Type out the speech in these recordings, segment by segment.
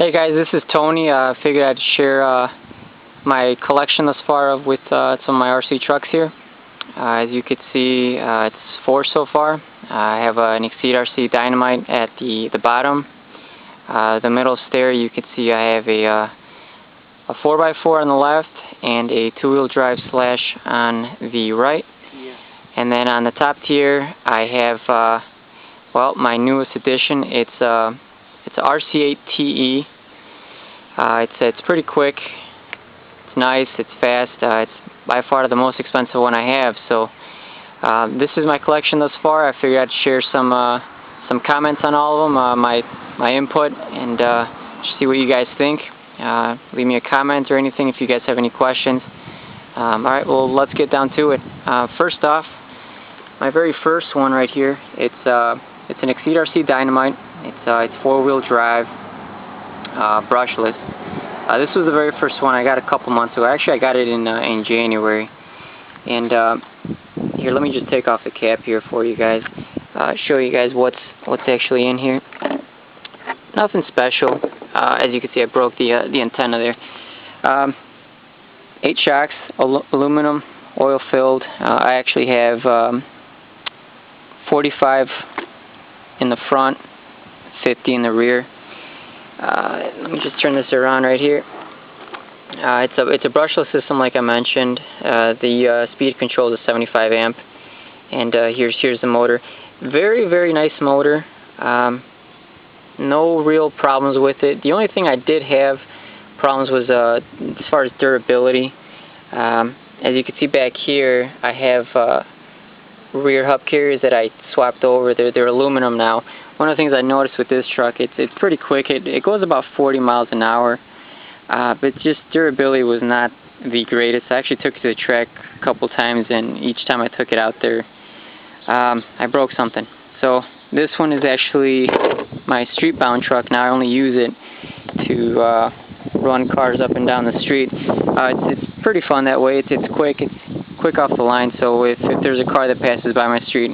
Hey guys, this is Tony. I figured I'd share my collection thus far with some of my RC trucks here. As you can see, it's 4 so far. I have an Exceed RC Dynamite at the bottom. The middle stair, you can see I have a 4x4 on the left and a 2-wheel drive Slash on the right. Yeah. And then on the top tier, I have well, my newest addition. It's a RC8TE. It's pretty quick, it's nice, it's fast, it's by far the most expensive one I have. So this is my collection thus far. I figured I'd share some comments on all of them, my input, and just see what you guys think. Leave me a comment or anything if you guys have any questions. Alright, well, let's get down to it. First off, my very first one right here, it's an Exceed RC Dynamite. It's 4-wheel drive, brushless. This was the very first one I got a couple months ago. Actually, I got it in January. And here, let me just take off the cap here for you guys. Show you guys what's actually in here. Nothing special. As you can see, I broke the antenna there. 8 shocks, aluminum, oil filled. I actually have 45 in the front, 50 in the rear. Let me just turn this around right here. It's a brushless system, like I mentioned. The speed control is 75 amp, and here's the motor. Very, very nice motor. No real problems with it. The only thing I did have problems was as far as durability. As you can see back here, I have rear hub carriers that I swapped over. They're aluminum now. One of the things I noticed with this truck, it's pretty quick. It goes about 40 miles an hour, but just durability was not the greatest. I actually took it to the track a couple times, and each time I took it out there, I broke something. So this one is actually my street-bound truck now. I only use it to run cars up and down the street. It's pretty fun that way. It's quick. It's quick off the line. So if there's a car that passes by my street,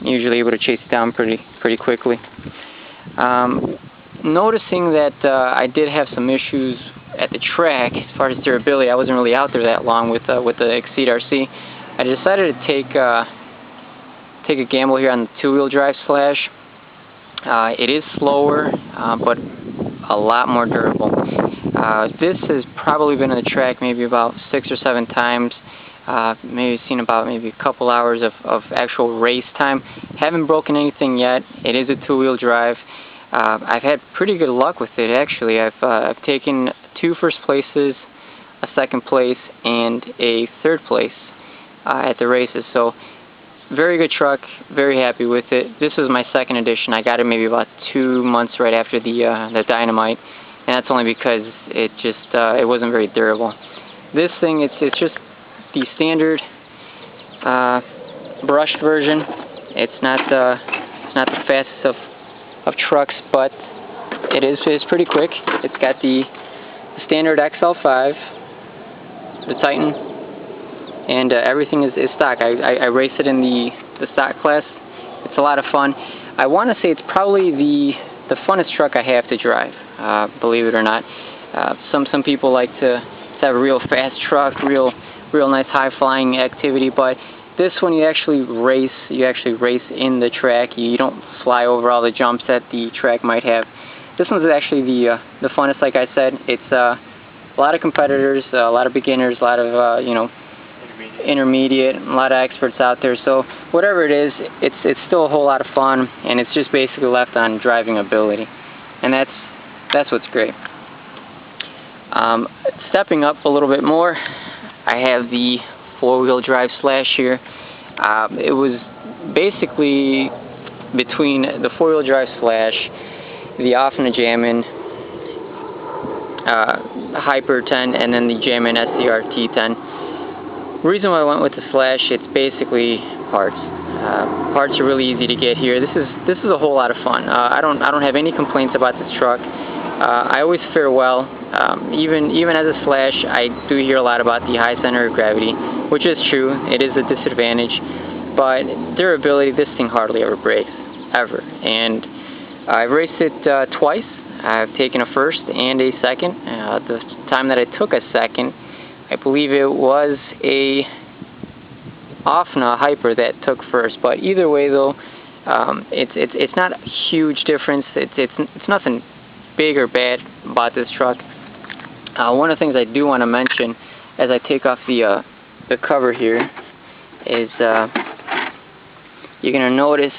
I'm usually able to chase it down pretty quickly. Noticing that I did have some issues at the track as far as durability. I wasn't really out there that long with the Exceed RC. I decided to take a gamble here on the 2-wheel drive Slash. It is slower, but a lot more durable. This has probably been on the track maybe about 6 or 7 times. Maybe seen about maybe a couple hours of actual race time. Haven't broken anything yet. It is a 2-wheel drive. I've had pretty good luck with it, actually. I've taken 2 first places, a 2nd place, and a 3rd place at the races. So very good truck. Very happy with it. This is my 2nd edition. I got it maybe about 2 months right after the Dynamite, and that's only because it wasn't very durable. This thing, it's just the standard brushed version. It's not the fastest of trucks, but it's pretty quick. It's got the standard XL5, the Titan, and everything is stock. I race it in the stock class. It's a lot of fun. I want to say it's probably the funnest truck I have to drive, believe it or not. Some people like to have a real fast truck, real nice high-flying activity, but this one you actually race in the track. You don't fly over all the jumps that the track might have. This one's actually the funnest, like I said. It's a lot of competitors, a lot of beginners, a lot of intermediate, a lot of experts out there. So whatever it is, it's still a whole lot of fun, and it's just basically left on driving ability, and that's what's great. Stepping up a little bit more, I have the 4-wheel drive Slash here. It was basically between the 4-wheel drive Slash, the Off and the Jammin' Hyper 10, and then the Jammin' SCR T10. The reason why I went with the Slash, it's basically parts. Parts are really easy to get here. This is a whole lot of fun. I don't have any complaints about this truck. I always fare well. Even as a Slash, I do hear a lot about the high center of gravity, which is true. It is a disadvantage, but durability, this thing hardly ever breaks, ever. And I've raced it twice. I've taken a first and a second. The time that I took a second, I believe it was a Offna Hyper that took first. But either way, though, it's not a huge difference. It's nothing big or bad about this truck. One of the things I do want to mention as I take off the cover here is you're going to notice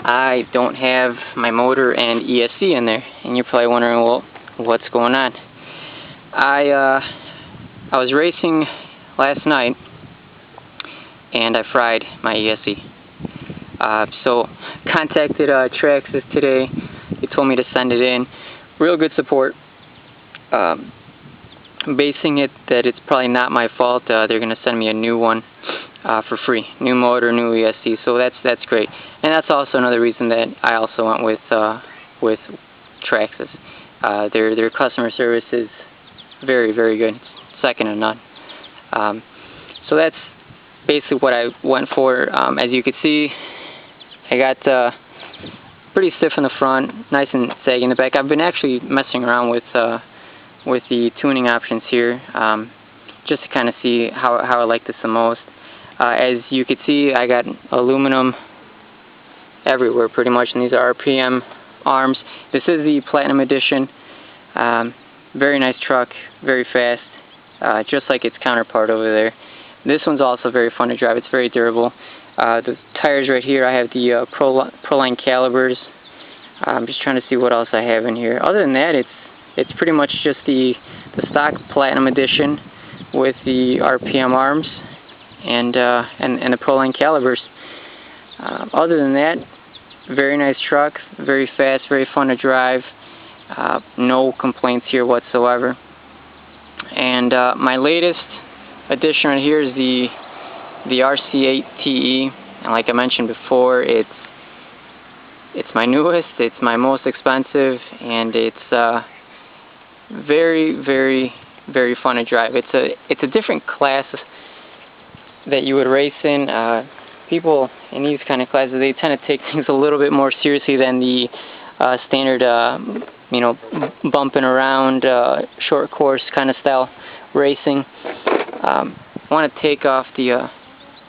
I don't have my motor and ESC in there, and you're probably wondering, well, what's going on? I was racing last night and I fried my ESC. So contacted Traxxas today. They told me to send it in. Real good support. Basing it that it's probably not my fault. They're going to send me a new one for free. New motor, new ESC. So that's great. And that's also another reason that I also went with Traxxas. Their customer service is very, very good. It's second to none. So that's basically what I went for. As you can see, I got pretty stiff in the front, nice and saggy in the back. I've been actually messing around with the tuning options here, just to kind of see how I like this the most. As you can see, I got aluminum everywhere pretty much, and these are RPM arms. This is the Platinum Edition. Very nice truck, very fast, just like its counterpart over there. This one's also very fun to drive. It's very durable. The tires right here, I have the Proline calibers. I'm just trying to see what else I have in here. Other than that, it's pretty much just the stock Platinum Edition with the RPM arms and the Proline calibers. Other than that, very nice truck, very fast, very fun to drive. No complaints here whatsoever. And my latest addition right here is the RC8TE, and like I mentioned before, it's my newest, it's my most expensive, and it's very, very, very fun to drive. It's a different class that you would race in. People in these kind of classes, they tend to take things a little bit more seriously than the standard, you know, bumping around, short course kind of style racing. I want to take off the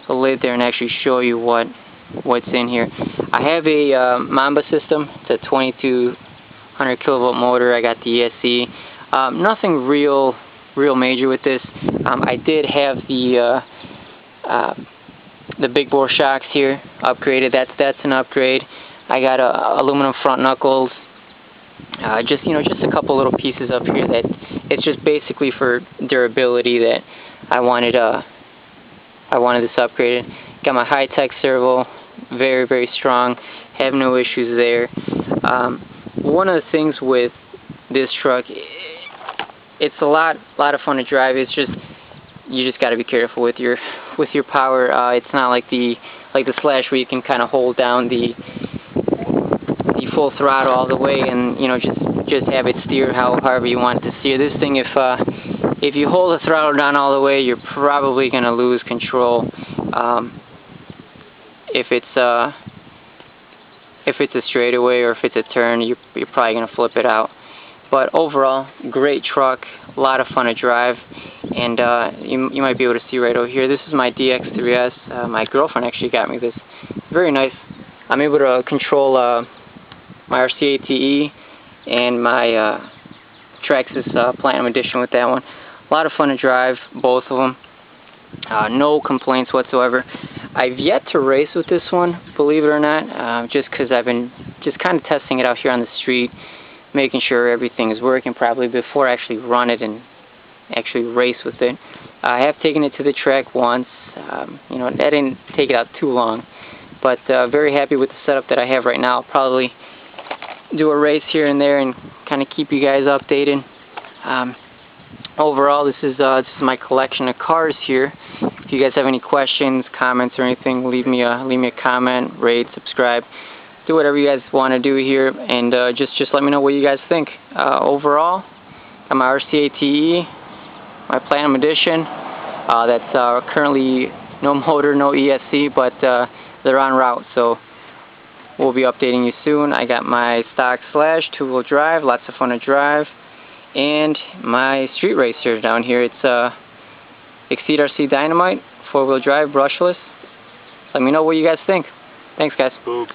lid there and actually show you what's in here. I have a Mamba system. It's a 2200 kilovolt motor. I got the ESC. Nothing real major with this. I did have the big bore shocks here upgraded. That's an upgrade. I got aluminum front knuckles. Just a couple little pieces up here that it's just basically for durability that I wanted this upgraded. Got my high-tech servo, very, very strong. Have no issues there. One of the things with this truck, it's a lot of fun to drive. It's just you just got to be careful with your power. It's not like the Slash where you can kind of hold down the full throttle all the way and just have it steer however you want it to steer. This thing, if you hold the throttle down all the way, you're probably going to lose control. If it's a straightaway or if it's a turn, you're probably going to flip it out. But overall, great truck, a lot of fun to drive, and you might be able to see right over here. This is my DX3S. My girlfriend actually got me this. Very nice. I'm able to control my RC8TE and my Traxxas Platinum Edition with that one. A lot of fun to drive, both of them. No complaints whatsoever. I've yet to race with this one, believe it or not, just because I've been just kind of testing it out here on the street, making sure everything is working properly before I actually run it and actually race with it. I have taken it to the track once. That didn't take it out too long, but very happy with the setup that I have right now. I'll probably do a race here and there and kind of keep you guys updated. Overall, this is my collection of cars here. If you guys have any questions, comments, or anything, leave me a comment, rate, subscribe, do whatever you guys want to do here, and just let me know what you guys think. Overall, got my RC8TE, my Platinum Edition. That's currently no motor, no ESC, but they're en route. So we'll be updating you soon. I got my stock Slash 2-wheel drive, lots of fun to drive, and my street racer down here. It's Exceed RC Dynamite, 4-wheel drive, brushless. Let me know what you guys think. Thanks, guys. Boom.